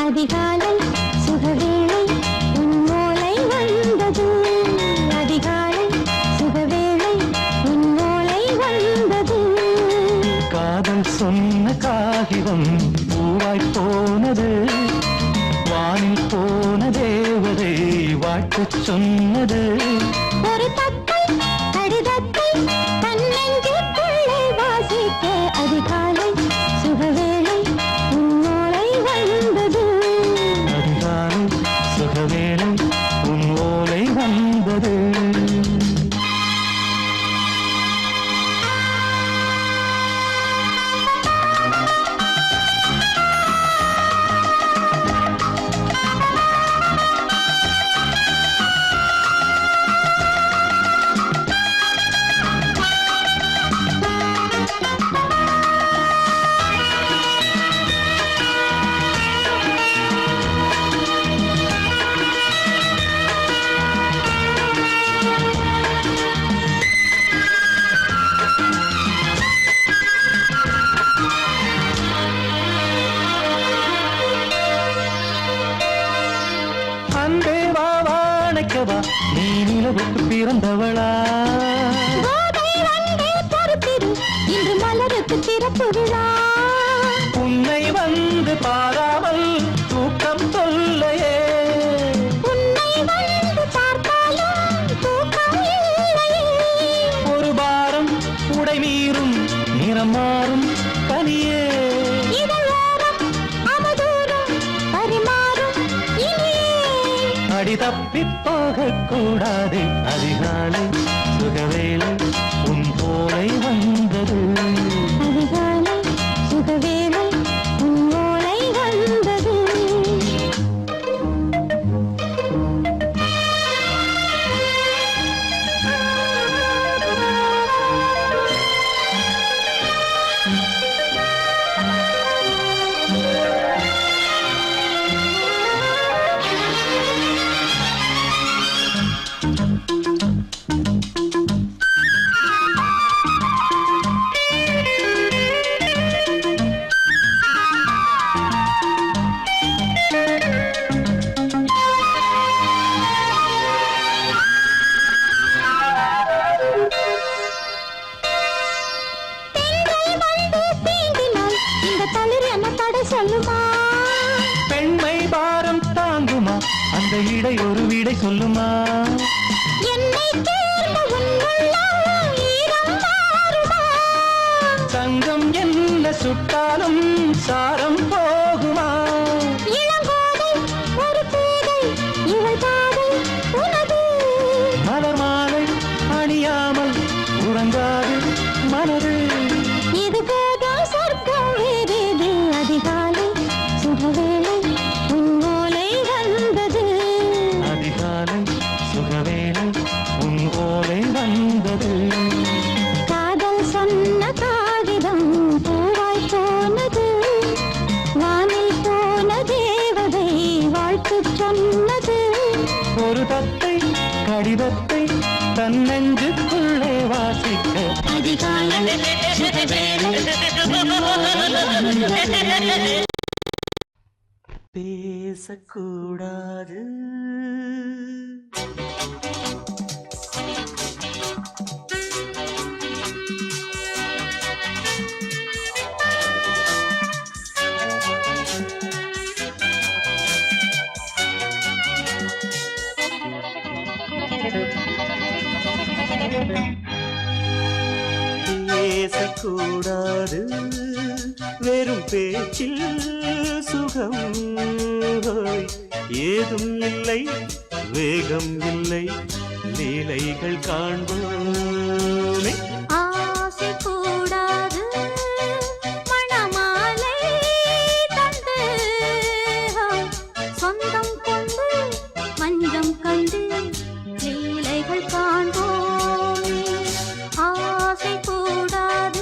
அதிகாலை சுகவேளை உன்னோலை வந்தது. அதிகாலை சுகவேளை உன்னோலை வந்தது. காதல் சொன்ன காகிதம் பூவாய் போனது. வானில் போன தேவதை வாழ்த்து சொன்னது. ஒரு தத்தை கடிதத்தை தன்னெஞ்சுக்குள்ளே வாசிக்க அதிகாலை சுகவேளை உன்னோலை வந்தது. அதிகாலை சுகவேளை உன் ஓலை வந்தது. அன்பே வா வாழைக்கவா நீ நிலவுக்கு பிறந்தவளா? கோதை வந்தே பொறுத்திரு இன்று மலருக்கு திறப்பு விழா. உன்னை வந்து பாராமல் தூக்கம் சொல்லையே. உன்னை வந்து பார்த்தாலும் தூக்கம் இல்லையே. ஒரு பாரம் உடை மீறும் நிறம் மாறும் கனியே. இதழோரம் அமுதூரம் பரிமாறும் இனியே. அடி தப்பி போகக் கூடாது. அதிகாலை சுகவேளை உன் போலை வந்தது. அதிகாலை சுகவேளை உன்னோலை வந்தது. பெண்கள் வந்து தீண்டினால் இந்த தளிர் என்ன தடை சொல்லுமா? பெண்மை பாரம் தாங்குமா? அந்த இடை ஒரு விடை சொல்லுமா? என்னை தேர்ந்த உன் உள்ளம் ஈரம் மாறுமா? தங்கம் என்ன சுட்டாலும் சாரம் போகுமா? இளங்கோதை ஒரு பேதை இவள் பாதை உனது. மலர் மாலை அணியாமல் உறங்காது மனது. இது போதும் சொர்க்கம் வேறேது. அதிகாலை சுகவேளை உன்னோலை வந்தது. அதிகாலை சுகவேளை உன் ஓலை வந்தது. காதல் சொன்ன காகிதம் பூவாய் போனது. வானில் போன தேவதை வாழ்த்து சொன்னது. ஒரு தத்தை கடிதத்தை தன்னெஞ்சுக்குள்ளே வாசிக்க அதிகாலை சுகவேளை உன்னோலை வந்தது. பேசக்கூடாது. பேசக்கூடாது. வெறும் பேச்சில் சுகம் ஏதும் இல்லை. வேகம் இல்லை. லீலைகள் காண்போமே. ஆசை கூடாது. மணமாலை தந்து சொந்தம் கொண்டு மஞ்சம் கண்டு லீலைகள் காண்போமே. ஆசை கூடாது.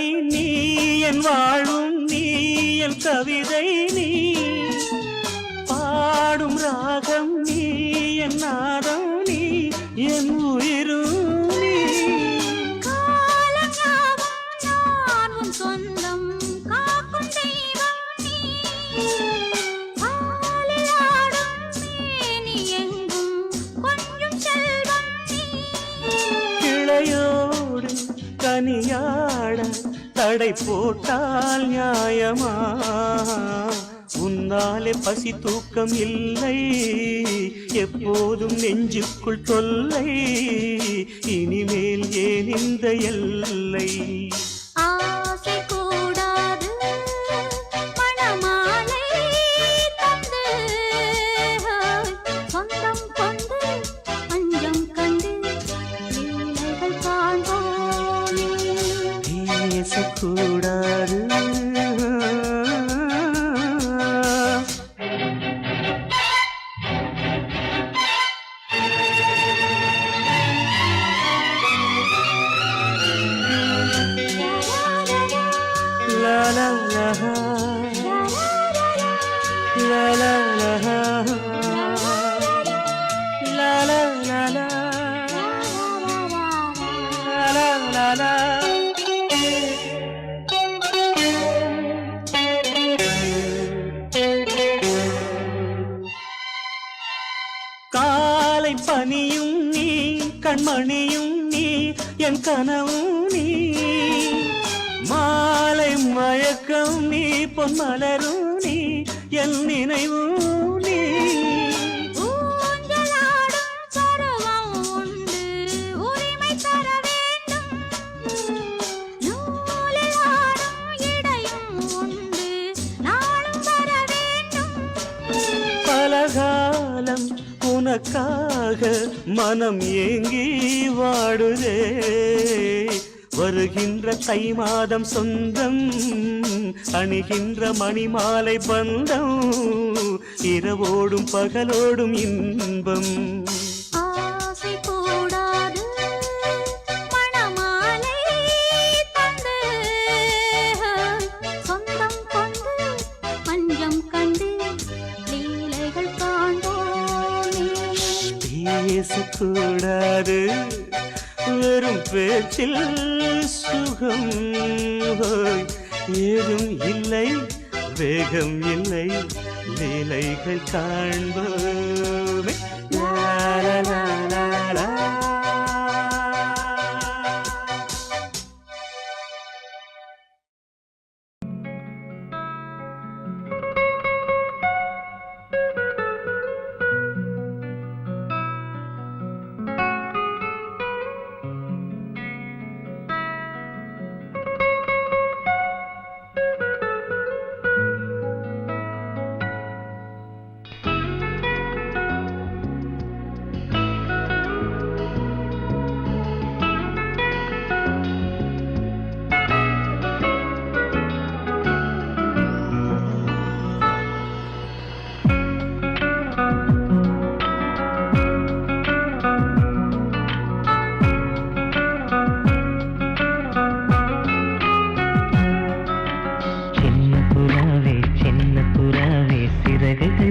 கதை நீ என் வாழும் நீ என் கவிதை நீ பாடும் ராகம் நீ என் நாதம் நீ என் உயிரும் நீ நான் உன் சொந்தம் காக்கும் தெய்வம் நீ பாலில் ஆடும் மேனி எங்கும் கொஞ்சம் செல்வம் நீ கிளையோடு கனியாட தடை போட்டால் நியாயமா உன்னாலே பசி தூக்கம் இல்லை எப்போதும் நெஞ்சுக்குள் தொல்லை இனிமேல் ஏன் இந்த எல்லை ஆசை கூடாது மணமாலை தந்து சொந்தம் கொண்டு பஞ்சம் கண்டு லீலைகள் காண்போமே பேசக்கூடாது la la la la la la la la la la la la காலை பனியும் நீ கண்மணியும் நீ என் கனவும் நீ மாலை மயக்கம் நீ பொன்மலரும் நீ என் நினைவும் நீ ஊஞ்சலாடும் பருவம் உண்டு உரிமை தர வேண்டும் நூலில் ஆடும் இடையும் உண்டு நாளும் வர வேண்டும் பலகாலம் உனக்காக மனம் ஏங்கி வாடுதே வருகின்ற தை மாதம் சொந்தம் அணிகின்ற மணிமாலை பந்தம் இரவோடும் பகலோடும் இன்பம் ஆசை கூடாது மணமாலை தந்து சொந்தம் கொண்டு பஞ்சம் கண்டு லீலைகள் காண்போமே பேசக்கூடாது வெறும் பேச்சில் சுகம் ஏதும் இல்லை வேகம் இல்லை லீலைகள் காண்போமே லா லா லா லா லா.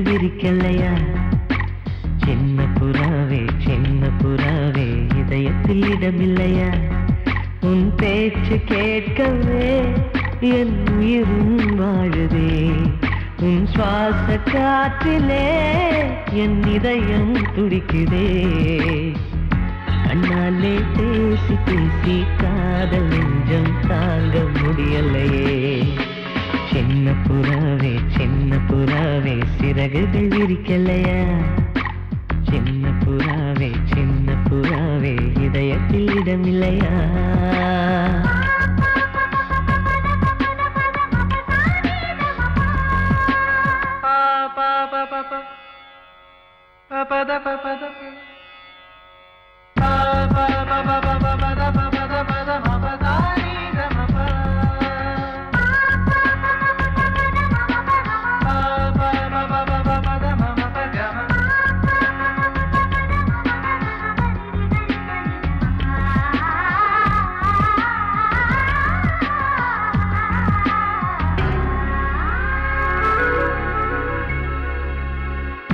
விரிக்கலையா சின்ன புறாவே இதயத்தில் இடமில்லையா உன் பேச்சு கேட்கவே என் உயிரும் வாழுதே உன் சுவாச காற்றிலே என் இதயம் துடிக்குதே கண்ணாலே பேசி பேசி காதல் நெஞ்சம் தாங்க முடியலையே சின்ன புறாவே சிறகுகள் விரிக்கலையா சின்ன புறாவே இதயத்தில் இடமில்லையா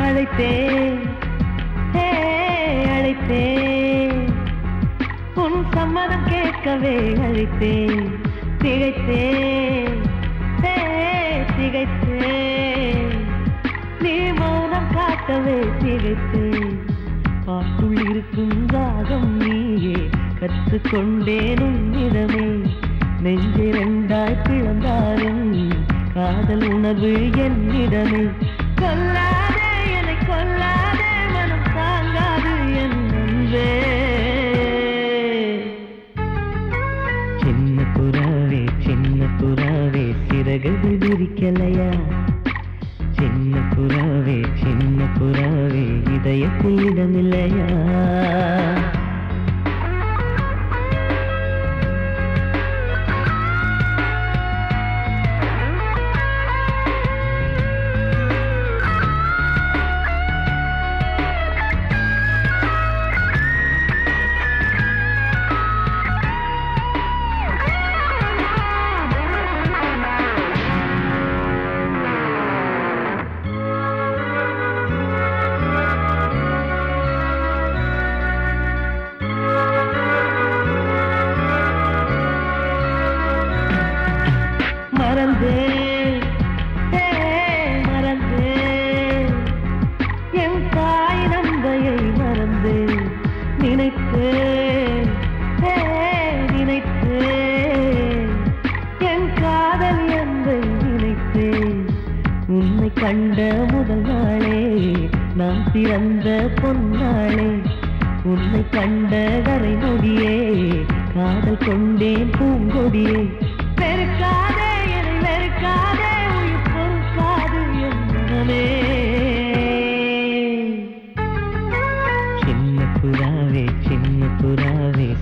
அழைத்தேன் ஹே, அழைத்தேன் உன் சம்மதம் கேட்கவே அழைத்தேன் திகைத்தேன் ஹே, திகைத்தேன் நீ மௌனம் காட்டவே திகைத்தேன் பாட்டுள் இருக்கும் ராகம் நீயே கற்றுக்கொண்டேன் உன்னிடமே நெஞ்சிரண்டாய் பிளந்தாலும் காதல் உணர்வு என்னிடமே கொல்லாதே என்னை கொல்லாதே மனம் தாங்காது என் அன்பே சின்ன புறாவே சிறகுகள் விரிக்கலையா சின்ன புறாவே இதயத்தில் இடமில்லையா மறந்தேன் என் தாய் நம்பையை மறந்தேன் நினைத்தேன் என் காதல் என்பை நினைத்தேன் உன்னை கண்ட முதல் நாளே நான் பிறந்த பொன்னாளே உன்னை கண்ட வரை நொடியே காதல் கொண்டேன் பூங்கொடியே வெறுக்காதே வெறுக்காதே உயிர் பொறுக்காது என் மனமே சின்ன புறாவே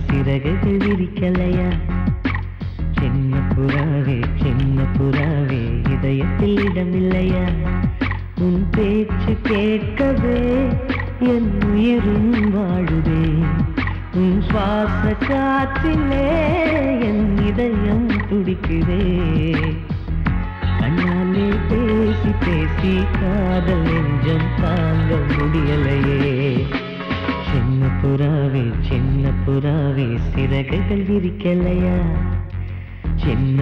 சிறகுகள் விரிக்கலையா சின்ன புறாவே இதயத்தில் இடமில்லையா உன் பேச்சு கேட்கவே என் உயிரும் வாழுதே உன் சுவாச காற்றிலே என் இதயம் துடிக்குதே கண்ணாலே பேசி பேசி காதல் நெஞ்சம் தாங்க முடியலையே சின்ன புறாவே சிறகுகள் விரிக்கலையா சின்ன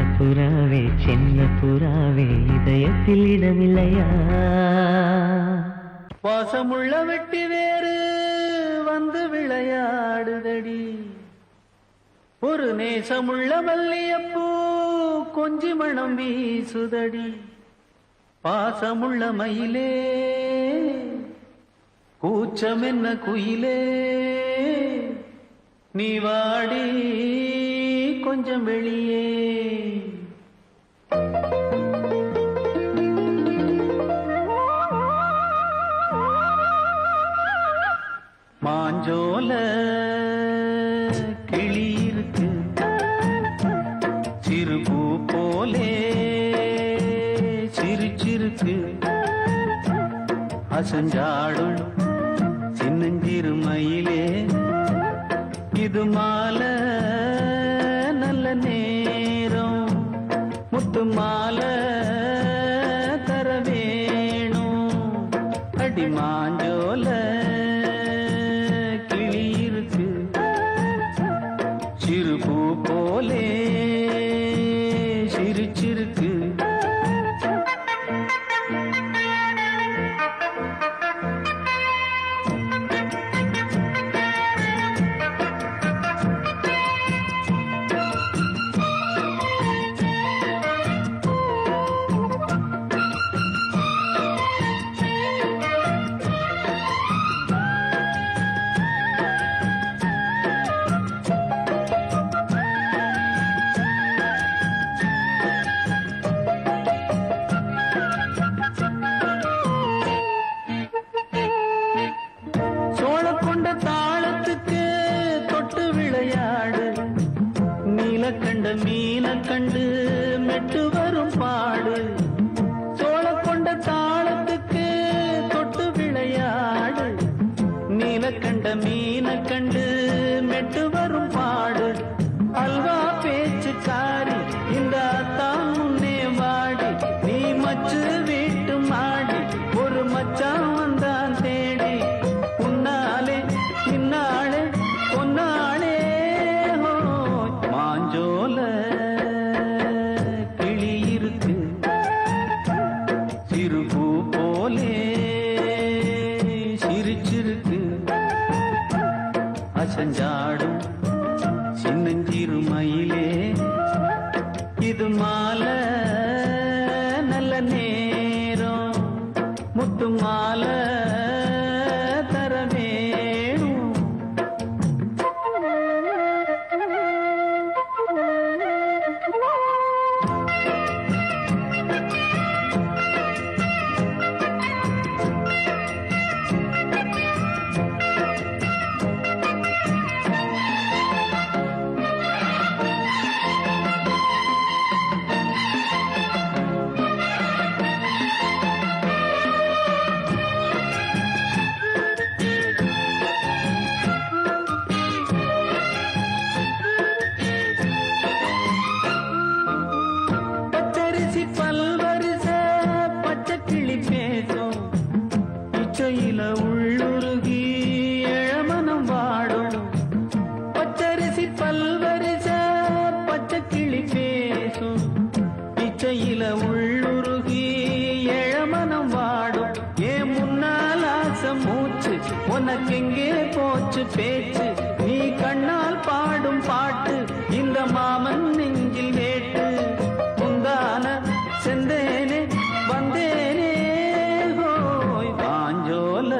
புறாவே இதயத்தில் இடமில்லையா வாசமுள்ள வெட்டி வேறு வந்து விளையாடுதடி ஒரு நேசமுள்ள மல்லியப்பூ கொஞ்சி மணம் வீசுதடி பாசமுள்ள மயிலே கூச்சம் என்ன குயிலே நீ வாடி கொஞ்சம் வெளியே மாஞ்சோல கிளி இருக்கு சிறுபூ போலே சிரிச்சிருக்கு அசஞ்சாடும் சின்னஞ்சிறு மயிலே இது மாலை நல்ல நேரம் முத்து மாலை தர வேணும் அடி மாஞ்சோல கிளி இருக்கு சிறுபூ போலே சிரிச்சிருக்கு கண்ட மீன கண்டு மெட்டு வரும் பாடு சோழ கொண்ட தாளத்துக்கு தொட்டு விளையாடு நீல கண்ட மீன கண்டு மெட்டு வரும் பாடு அல்வா பேச்சுக்காரி இந்த தான் முன்னே வாடி நீ மச்சு வீட்டு மாடி ஒரு மச்சான் வந்தா முத்து மாலை தர வேணும். பச்சரிசி பல்வரிச பச்சை கிளி பேசும் இச்சையில உள்ளுருகி இளமனம் வாடும். பச்சரிசி பல்வரிச பச்சை கிளி பேசும் இச்சையில உள்ளுருகி இளமனம் வாடும். ஏன் முன்னால் ஆசை மூச்சு உனக்கெங்கே போச்சு பேச்சு? நீ கண்ணால் பாடும் பாட்டு இந்த மாமன் நெஞ்சில் வேட்டு. முந்தான செந்தேனே வந்தேனே ஹோய் பாஞ்சோல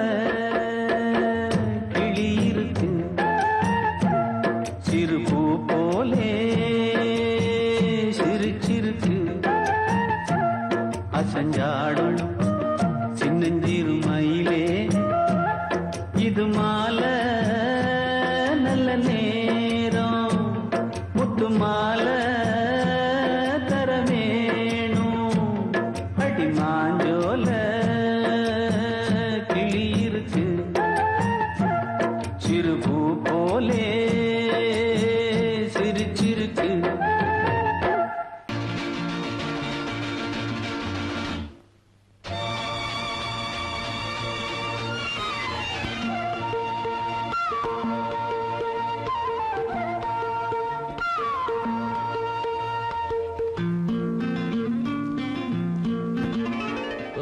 கிளி இருக்கு சிறு பூ போலே சிரிச்சிருக்கு. அசஞ்சாடும் சின்னஞ்சிறு மயிலே இது மாலை நல்ல நேரம். முத்து மாலை தர வேணும். அடி மாஞ்சோல கிளி இருக்கு சிறு பூ போலே சிரிச்சிருக்கு.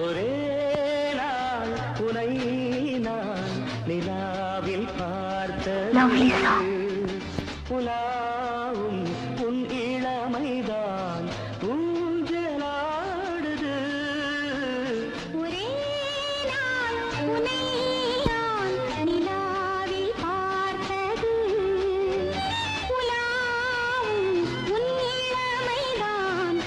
ஒரே நாள் உனை நான் நிலாவில் பார்த்தது உலாவும் உன் இளமைதான் ஊஞ்சலாடுது. ஒரே நாள் உன்னை நான் நிலாவில் பார்த்தது உலாவும் உன் இளமைதான்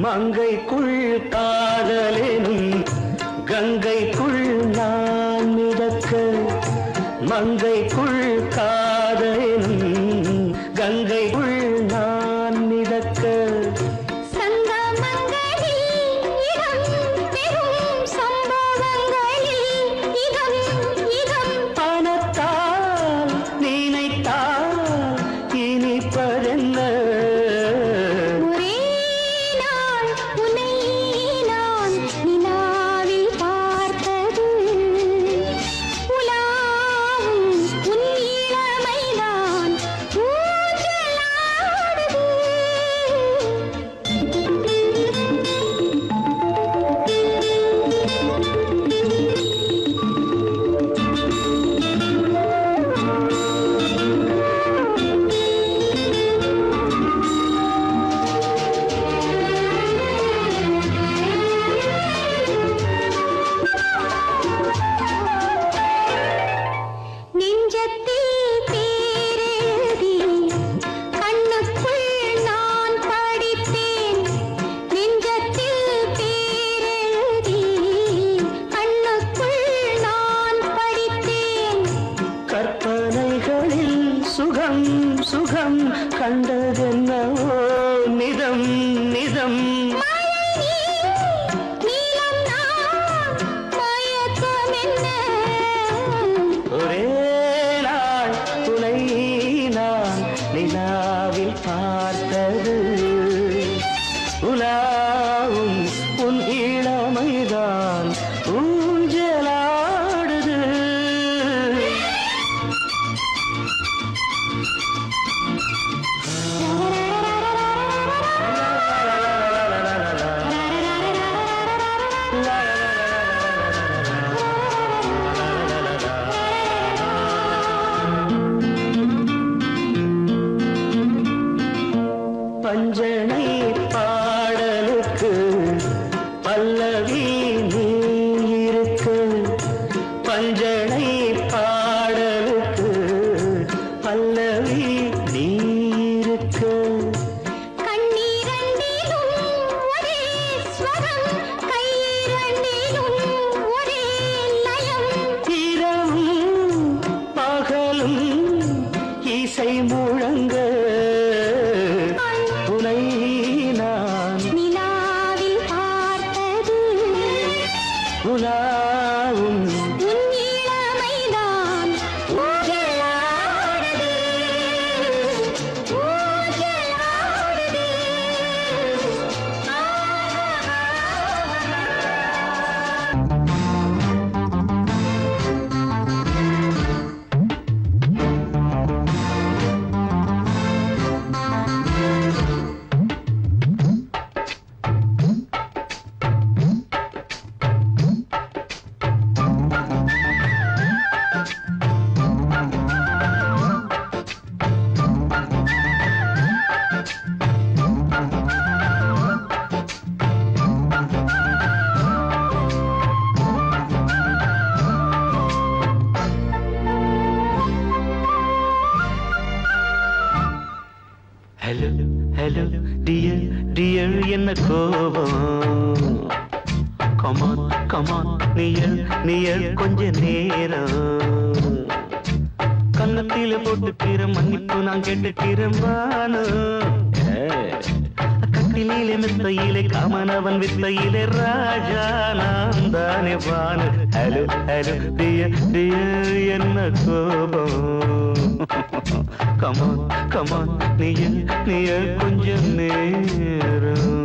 மங்கைக்குள் காதலெனும் கங்கைக்குள் நான் மிதக்க. மங்கைக்குள் காதலெனும் கங்கைக்குள் நான் மிதக்க. சங்கமங்களில் இடம் பெறும் சம்பவங்களில் இதம் இதம் பணத்தால் நினைத்தால் இனிப்பதென்ன? ஒரே நாள் உன்னை நான் நிலாவில் பார்த்தது உலாவும் உன் இளமைதான் நெஞ்சத்தில் பேரெழுதி கண்ணுக்குள் நான் படித்தேன். நெஞ்சத்தில் பேரெழுதி கண்ணுக்குள் நான் படித்தேன். கற்பனைகளில் சுகம் சுகம் கண்டதென்னவோ நிதம் நிதம். நீலம் நான் மயக்கம் என்ன? ஒரே நாள் உனை நான் நிலாவில் பார்த்தது உலாவும் உன் இளமைதான் ஊஞ்சலாடுது. ஹலோ ஹலோ டியர் டியர் என்ன கோபம் கமான் கமான் நியர் நியர் கொஞ்ச நேரம் கன்னத்தில போட்டுக்கிற மன்னிப்பு நான் கேட்டுக்கிறேன் வானு கட்டிலே மெத்தையிலே காமனவன் வித்தையிலே ராஜா நான் தானே வானு ஹலோ ஹலோ டியர் டியர் என்ன கோபம் கமான் கமான் நியர் நியர் கொஞ்ச நேரம்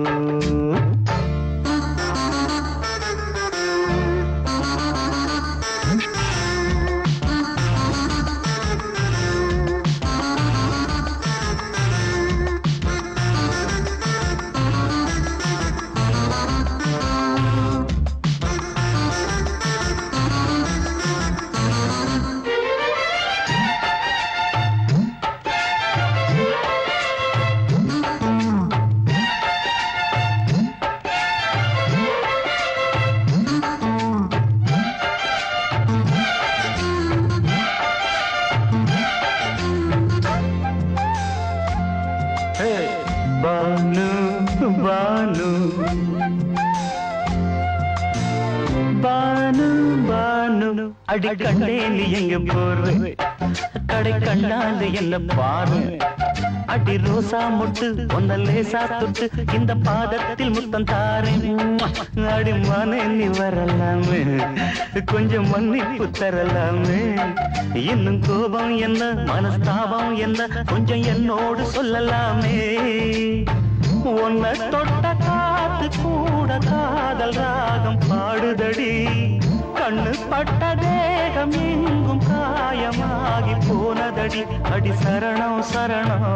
பானு பானு பானு பானு அடி கண்டே நீ எங்க போற கடை கண்டாது என்ன பாரு அடி ரோசா முட்டு ஒன்ன லேசா தொட்டு இந்த பாதத்தில் முத்தம் தாரேன் அடி மனே நீ வரலாமே கொஞ்சம் மன்னிப்பு தரலாமே இன்னும் கோபம் என்ன மனஸ்தாபம் என்ன கொஞ்சம் என்னோடு சொல்லலாமே உன்னை தொட்ட காத்து கூட காதல் ராகம் பாடுதடி கண்ணு பட்ட தேகம் எங்கும் காயமாகி போனதடி அடி சரணம் சரணம்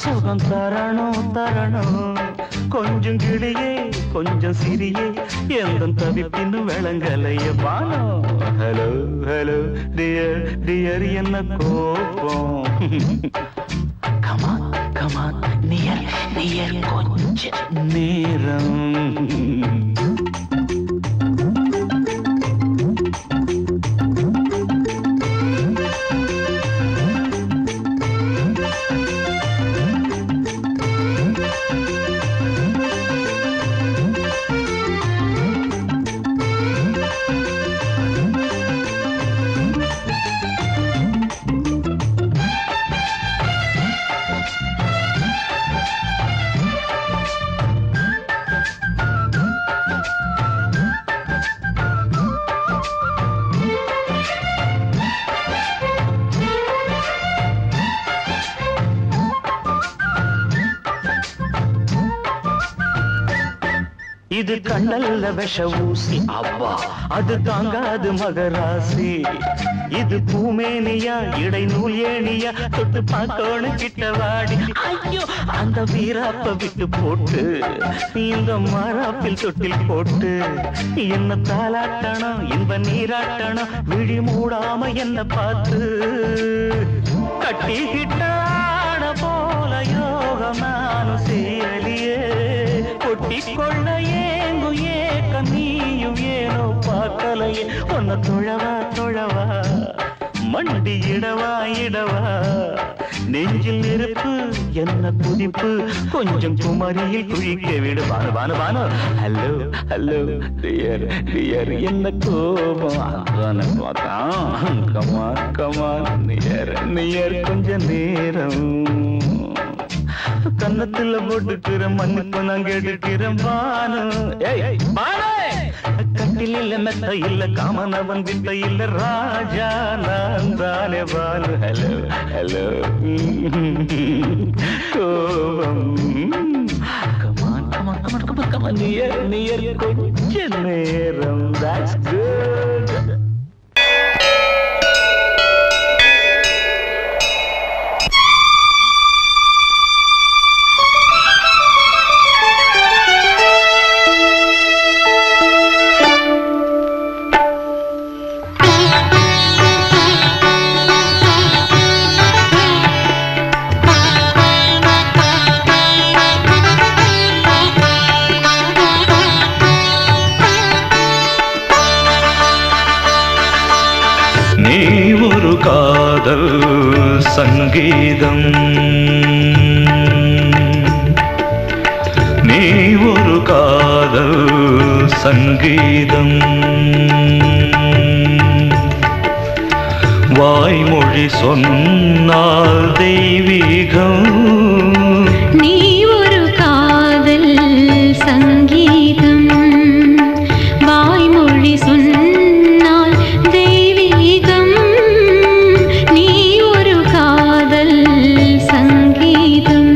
சுகம் தரணும் தரணும் கொஞ்சம் கிளியே கொஞ்சம் சிறியே எந்த தவிப்பின்னு விளங்கலைய பானோ ஹலோ ஹலோ டியர் டியர் என்ன கோபம் கமான் கமான் நியர் நியர் கொஞ்ச நேரம் இது கண்ணல்ல விஷ ஊசி அவ்வா அது தாங்காது மகராசி இது பூமேனியா இடை நூல் ஏனியா தொட்டு பார்க்கோணு கிட்ட வாடி ஐயோ அந்த வீராப்ப விட்டு போட்டு இந்த மாறாப்பில் தொட்டில் போட்டு என்ன தாளாட்டணும் இன்ப நீராட்டணும் விழி மூடாம என்ன பார்த்து கட்டிக்கிட்டான போல யோகம் நானும் சேரலியே கொட்டி கொள்ள ஏங்கு ஏக்க நீயும் ஏனோ பார்க்கலையே உன்னை தொழவா தொழவா மண்டி இடவா இடவா நெஞ்சில் நெருப்பு என்ன குதிப்பு கொஞ்சம் குமரியில் குழிக்க விடு Banu Banu Banu hello hello dear dear என்ன கோபம் கமான் கமான் நியர் நியர் கொஞ்ச நேரம் கன்னத்துல போட்டுக்கிற மன்னிப்பு நான் கேட்டுக்கிறேன் பானு கட்டில் இல்ல மெத்த இல்ல காமனவன் வித்த இல்ல ராஜா நான் தானே பானு ஹலோ ஹலோ கோபம் come on come on come on come on come on near near கொஞ்ச நேரம் that's good காதல் சங்கீதம் வாய்மொழி சொன்னால் தெய்வீகம் நீ ஒரு காதல் சங்கீதம் வாய்மொழி சொன்னால் தெய்வீகம் நீ ஒரு காதல் சங்கீதம்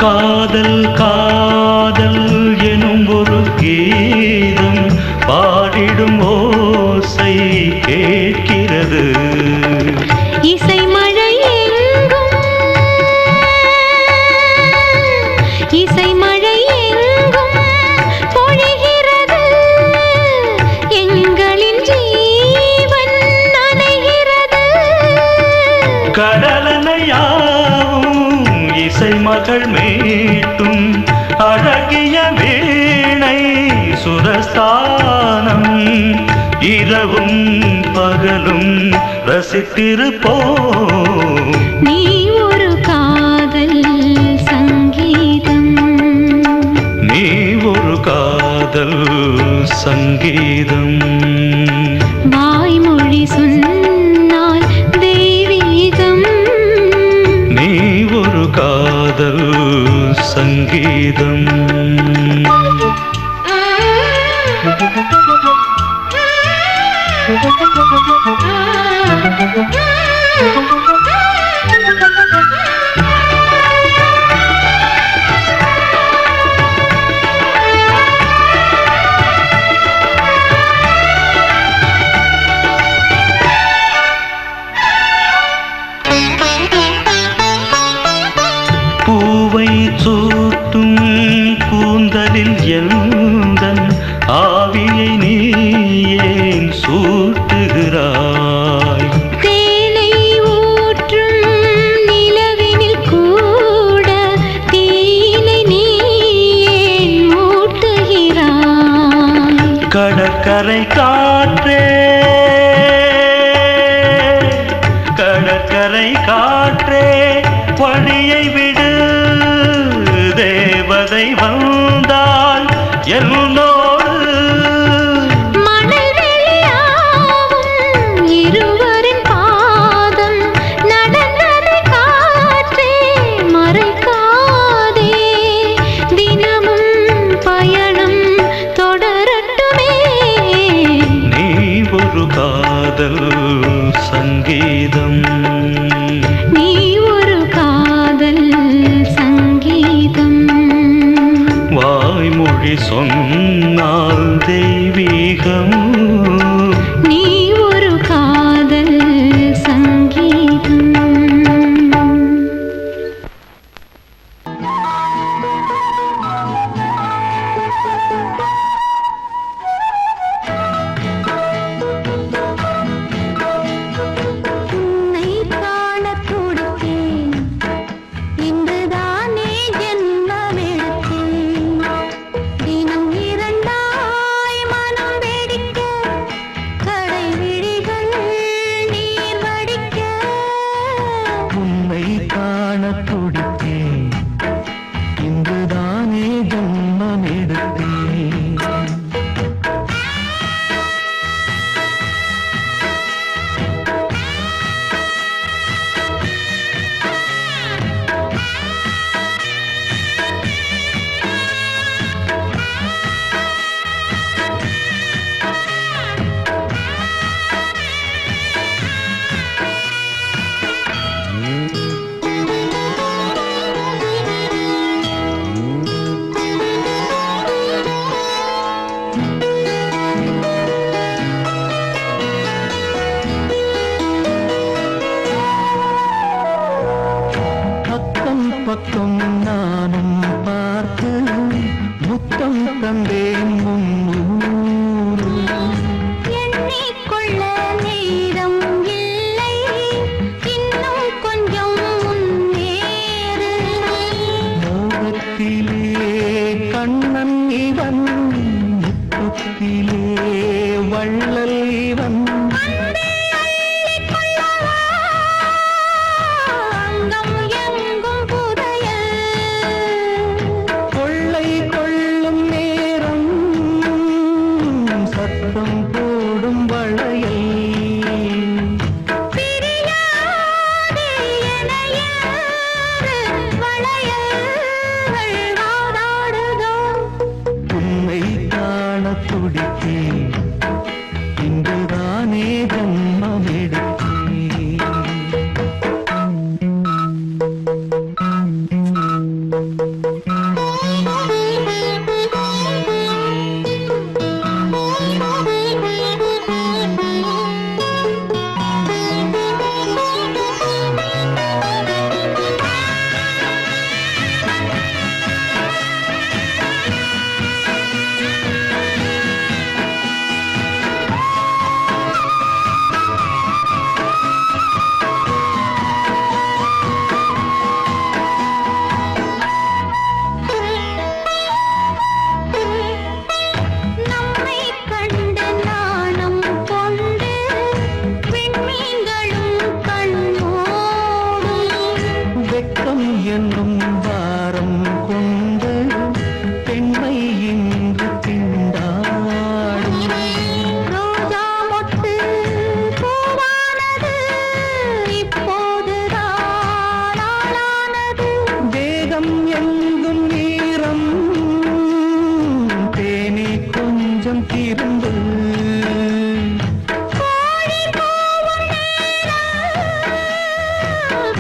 காதல் காதல் எனும் ஒரு கீதம் பாடிடும் ஓசை கேட்கிறது இசை மழை எங்கும் இசை மழை எங்கும் பொழிகிறது எங்களின் ஜீவன் நனைகிறது கடலனையாவும் இசை மகள் மீட்டும் அழகிய வீணை சுரஸ்தானம் இரவும் பகலும் ரசித்திருப்போம் நீ ஒரு காதல் சங்கீதம் நீ ஒரு காதல் சங்கீதம் வாய்மொழி சொன்னால் தெய்வீகம் நீ ஒரு காதல் சங்கீதம் பூவை சூட்டும் கூந்தலில் எந்தன் ஆவியை நீ ஏன் சூட்டுகிறாய் தேனை ஊற்றும் நிலவினில் கூட தீனை நீ ஏன் மூட்டுகிறாய் கடற்கரை காற்றே கடற்கரை காற்றே பணியை விடு தேவதை வந்தால் என்னோடு மணல் வெளியாகும் இருவரின் பாதம் நடந்ததை காற்றே மறைக்காதே தினமும் பயணம் தொடரட்டுமே நீ ஒரு காதல் சங்கீதம் நீ ஒரு காதல் சங்கீதம் வாய்மொழி சொன்னால் தெய்வீகம் நீ ஒரு காதல் சங்கீதம் உன்னை காணத் துடித்தேன் இன்றுதானே ஜென்மமெடுத்தேன் தினம் இரண்டாம் தந்தேன் முன்னூறு. எண்ணிக்கொள்ள நேரம் இல்லை, இன்னும் கொஞ்சம் முன்னேறு. மோகத்திலே கண்ணன் இவன், முத்தத்திலே வள்ளல் இவன். அன்பே அள்ளிக் கொள்ளவா, அங்கம் எங்கும் புதையல். கொள்ளை கொள்ளும் நேரம் சத்தம் போடும் வளையல். பிரியாதே என யாரு வளையல்கள் வாதாடுதோ. உன்னை காண துடித்தேன், இங்குதானே ஜன்மம் எடுத்தேன். நம்மை கண்டு நாணம் கொண்டு விண்மீன்களும் கண்ணோடும். வெட்கம் என்னும் வாரம் கொண்டு பெண்மை இன்று திண்டாடும். ரோஜா மொட்டு பூவானது, இப்போதுதான் ஆளானது. வேகம் எங்கும் நீரம், தேனே கொஞ்சம் திரும்பு. கோழி கூவும் நேரம்,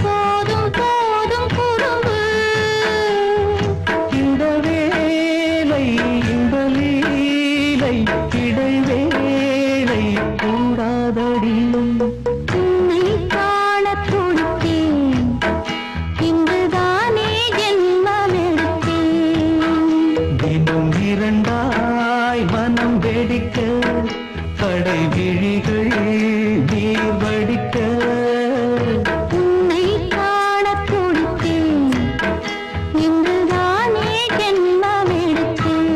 போதும் போதும் குறும்பு. இந்த வேலை இந்த லீலை இடைவேளை கூடாதடியும். உன்னை காணத் துடித்தேன், இங்குதானே ஜென்மமெடுத்தேன். தினம் இரண்டாய் மனம் வெடிக்க, கடை விழிகள் நீர் வடிக்க. உன்னை காணத் துடித்தேன், இங்குதானே ஜென்மமெடுத்தேன்.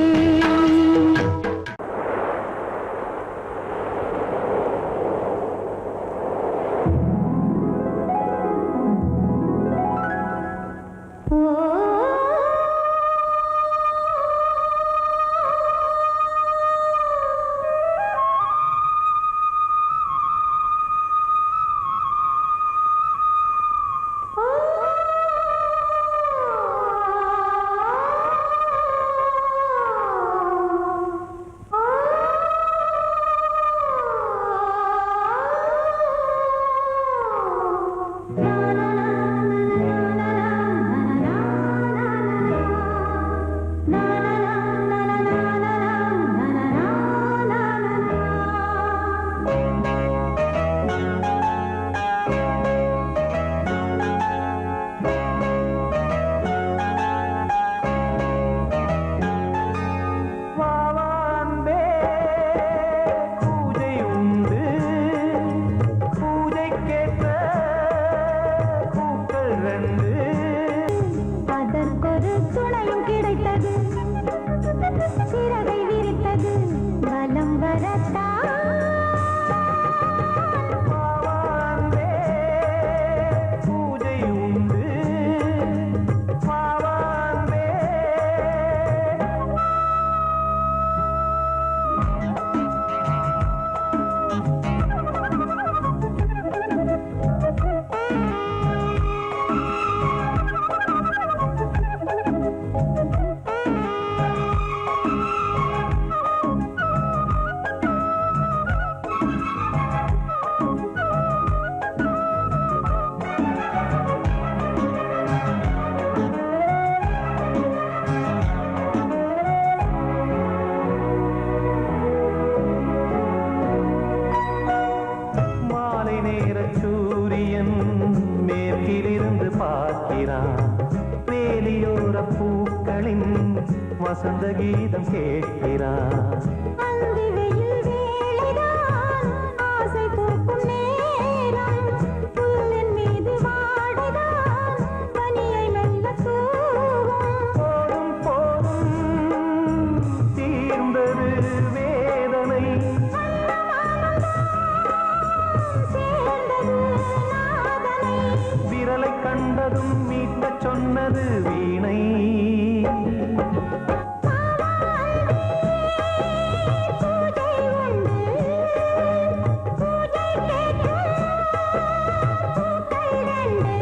வசந்த கீதம் கேட்கிறார். அந்தி வெயில் வேளைதான் ஆசை பூக்கும் நேரம். புல்லின் மீது வாடைதான் பனியை மெல்ல தூவும். போதும் போதும் தீர்ந்தது வேதனை. சேர்ந்தது நாதனை. விரலை கண்டதும் மீட்டச் சொன்னது வீணை. பூஜை உண்டு பூஜை கேட்கும் பூக்கள் ரெண்டு.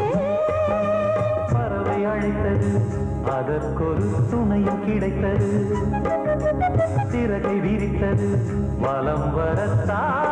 பறவை அழைத்தது, அதற்கொரு துணையும் கிடைத்தது. சிறகை விரித்தது, வலம் வரத்தான்.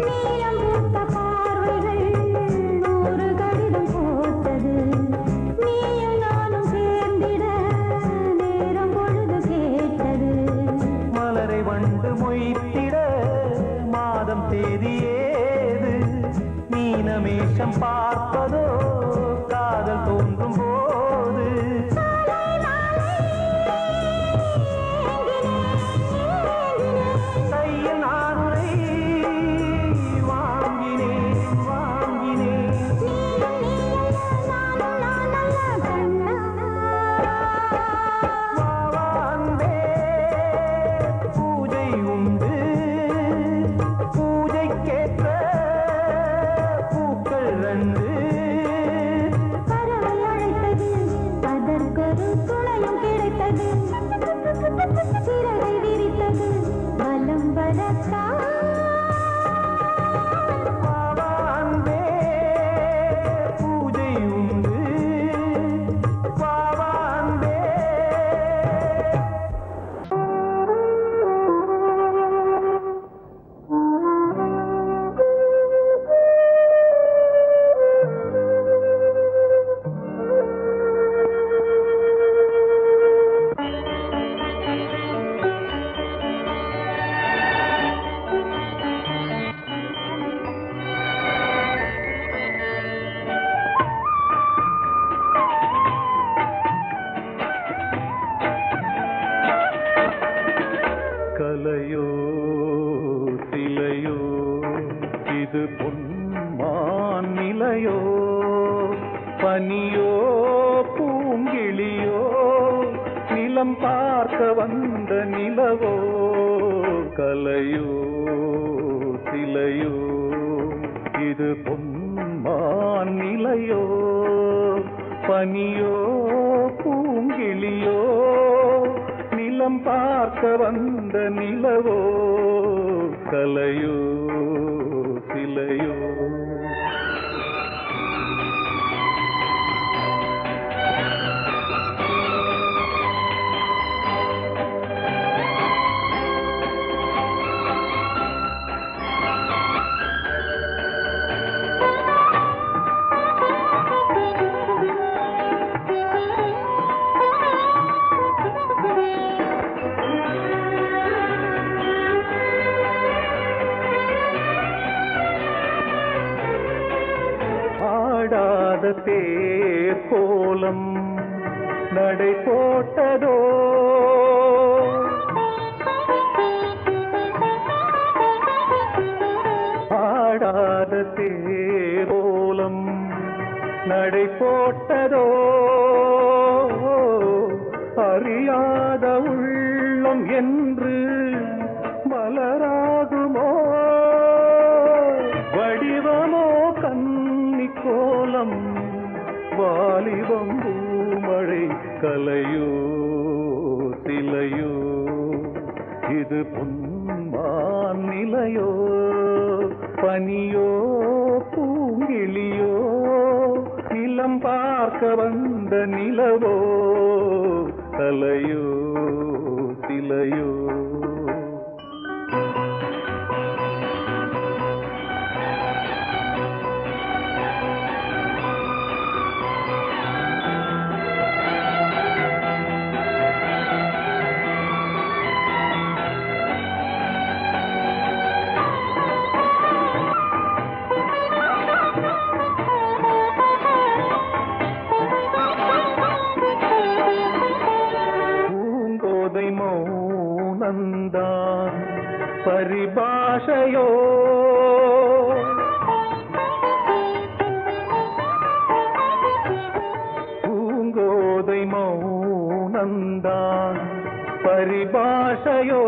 நீலம் பூத்த பார்வைகள் நூறு கடிதம் போட்டது. நீயும் நானும் சேர்ந்திட நேரம் பொழுது கேட்டது. மலரை வண்டு மொய்த்திட மாதம் தேதி ஏது? மீனமேஷம் பார்ப்பதோ காதல் தோன்றும் போது. கையில் நானுரை வாங்கினேன் வாங்கினேன். வாவாந்தே பூஜை உண்டு பூஜைக்கேற்ற பூக்கள் ரெண்டு. பறவை அழைத்தது, அதற்கொரு துணையும் கிடைத்தது. சிறகை விரித்தது, வலம் வரத்தான். வாவாந்தே பூஜை உண்டு வாவாந்தே. கலையோ சிலையோ இது பொன்மான் நிலையோ, பனியோ பூங்கிளியோ, நிலம் பார்க்க வந்த நிலவோ. கலையோ சிலையோ இது பொன்மான் நிலையோ, பனியோ பூங்கிளியோ, நிலம் பார்க்க வந்த நிலவோ. கலையோ சிலையோ. ஆடாத தேர் கோலம் நடை போட்டதோ, ஆடாத தேர் கோலம் நடை போட்டதோ. அறியாத உள்ளம் என்று மலராகுமோ, வடிவமோ கன்னி கோலம், வாலிபம் பூமழை. கலையோ சிலையோ இது பொன்மான் நிலையோ பனியோ பூங்கிளியோ நிலம் பார்க்க வந்த நிலவோ கலையோ சிலையோ மௌனந்தான் பரிபாஷையோ பூங்கோதை மௌனந்தான் பரிபாஷையோ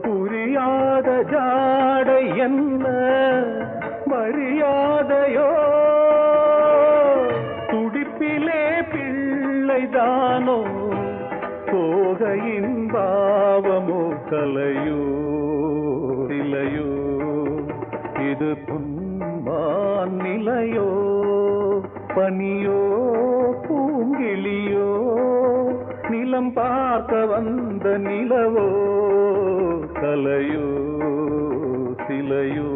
புரியாத ஜாடை என்ன மரியாதையோ துடிப்பிலே பிள்ளைதானோ போகையின் பாவமோ கலையோ சிலையோ இது பொன்மான் நிலையோ பனியோ பூங்கிளியோ நிலம் பார்க்க வந்த நிலவோ கலையோ சிலையோ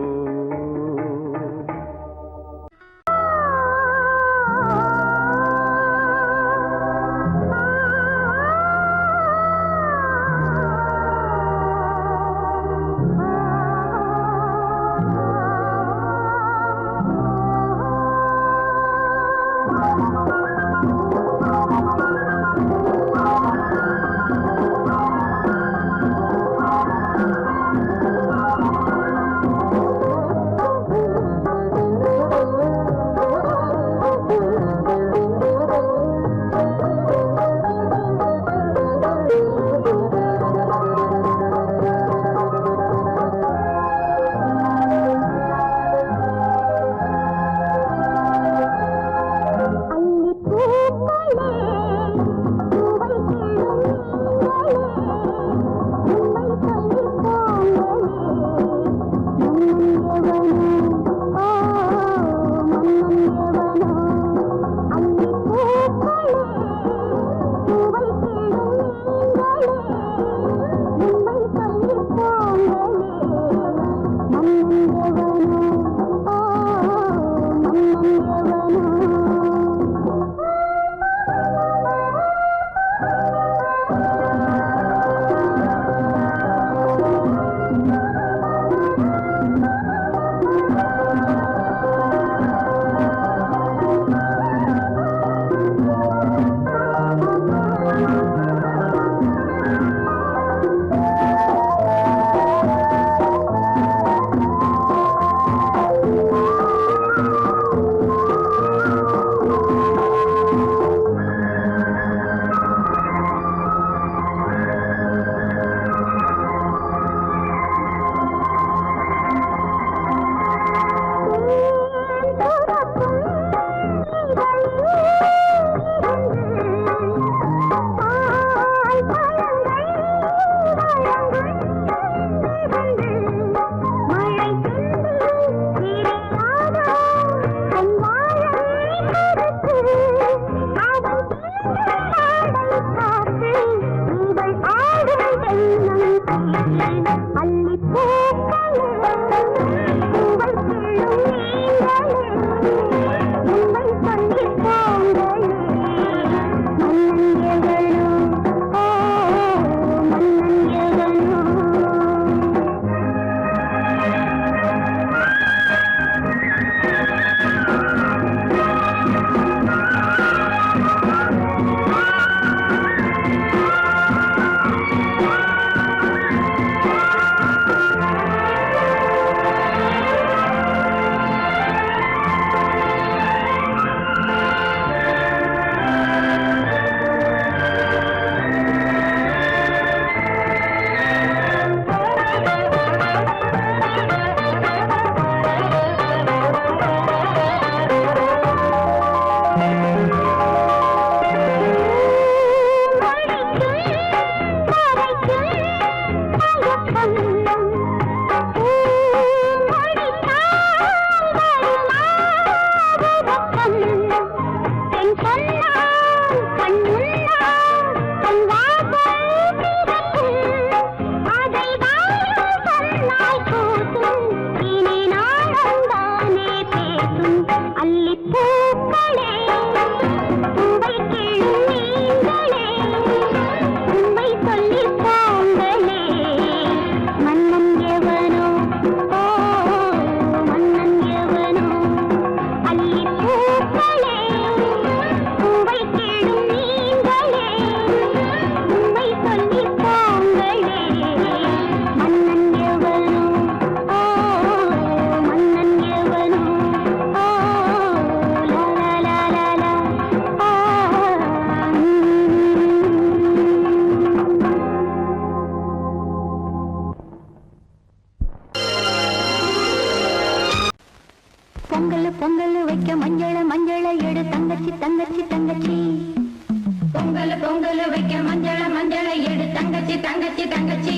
தங்கச்சி தங்கச்சி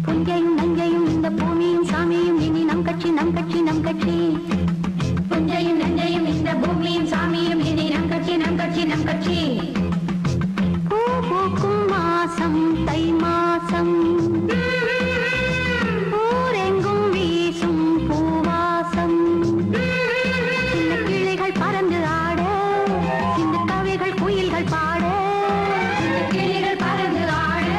புஞ்சையும் நஞ்சையும் இந்த பூமியும் சாமியும் இனி நம் கட்சி நம் கட்சி நம் கட்சி புஞ்சையும் நஞ்சையும் இந்த பூமியும் சாமியும் இனி நம் கட்சி நம் கட்சி நம் கட்சி பூ பூக்கும் மாசம் தை மாசம் ஊரெங்கும் வீசும் பூவாசம் சின்ன கிளிகள் பறந்து ஆட சின்ன கவிகள் குயில்கள் பாட கிளிகள் பறந்து ஆட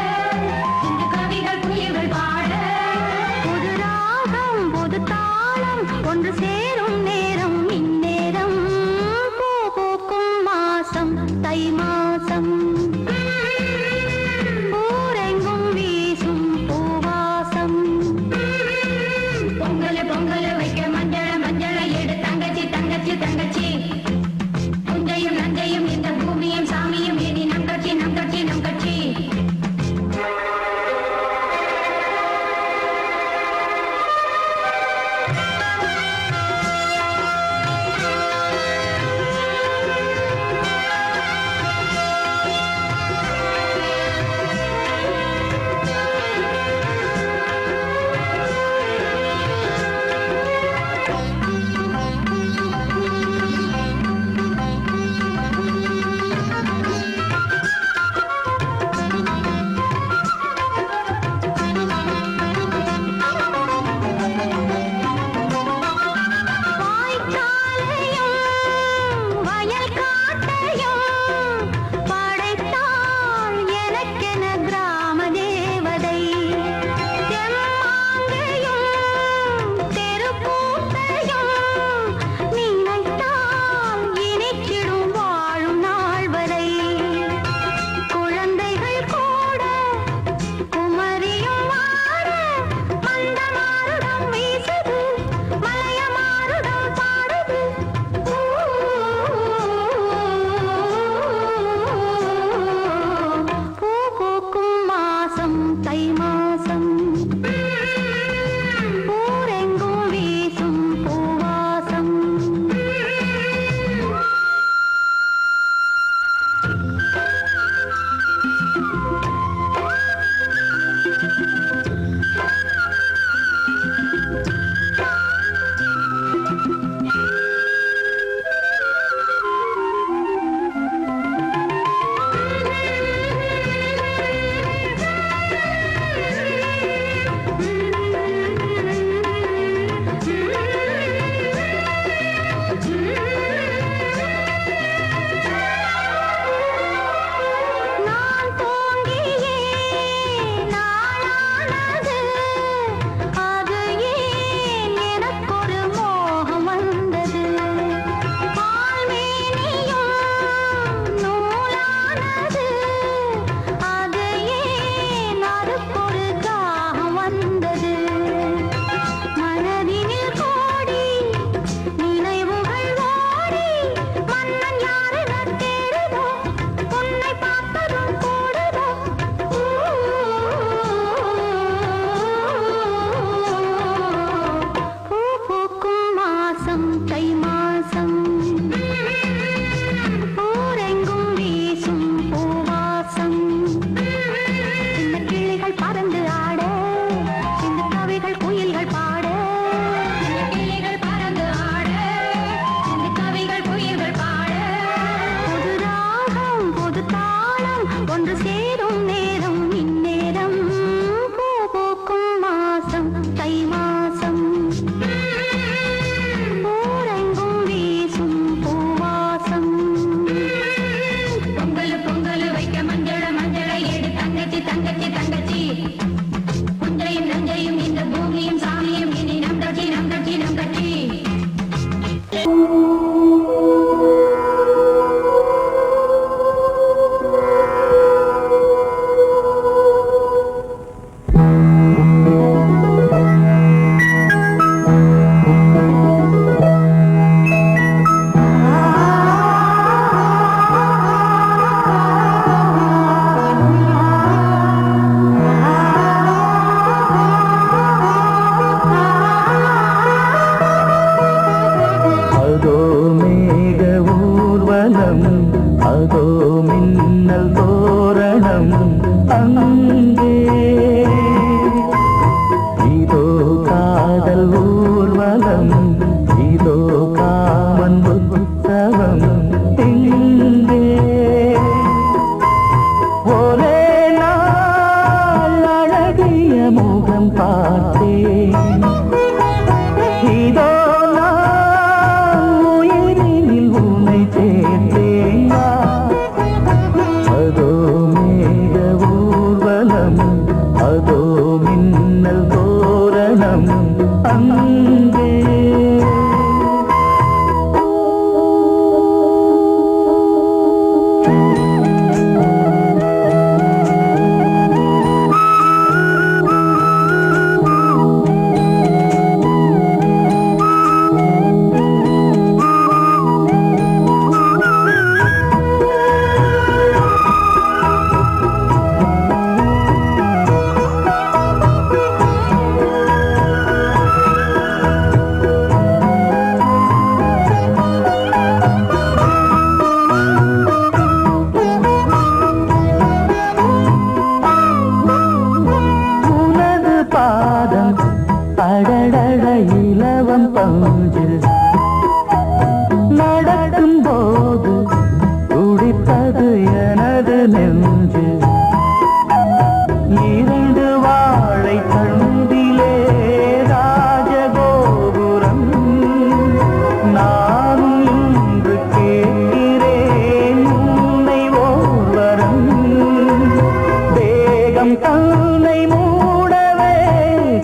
தன்னை மூடவே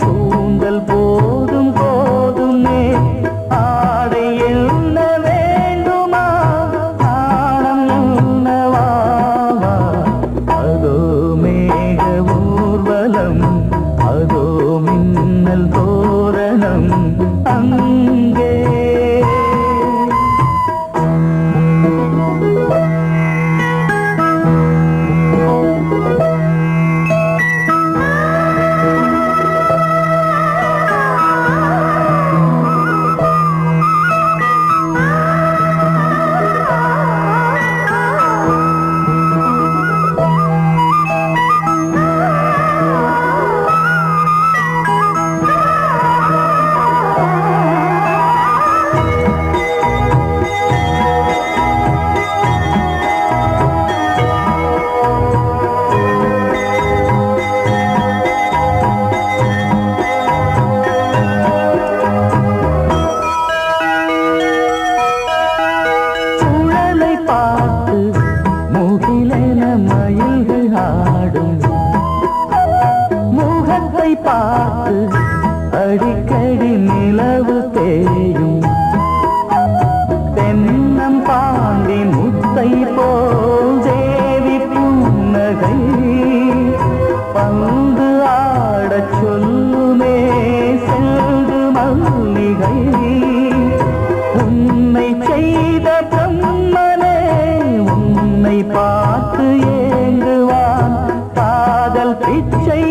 கூந்தல் போதும் போதுமே ஆடை என்ன வேண்டுமா ஆடம் என்னவா அதோ மேக ஊர்வலம் அதோ மின்னல் தோரணம் அங்கே மயில்கள் ஆடும் முகத்தை பார்த்து அடிக்கடி நிலவு தேயும் தென்னம் பாண்டி முத்தை போல் தேவி புன்னகை பந்து ஆடச் சொல்லுமே செல்து மல்லிகை உன்னை செய்த பிரம்மனே உன்னை பார்த்து ஏங்குவான் காதல் பிச்சை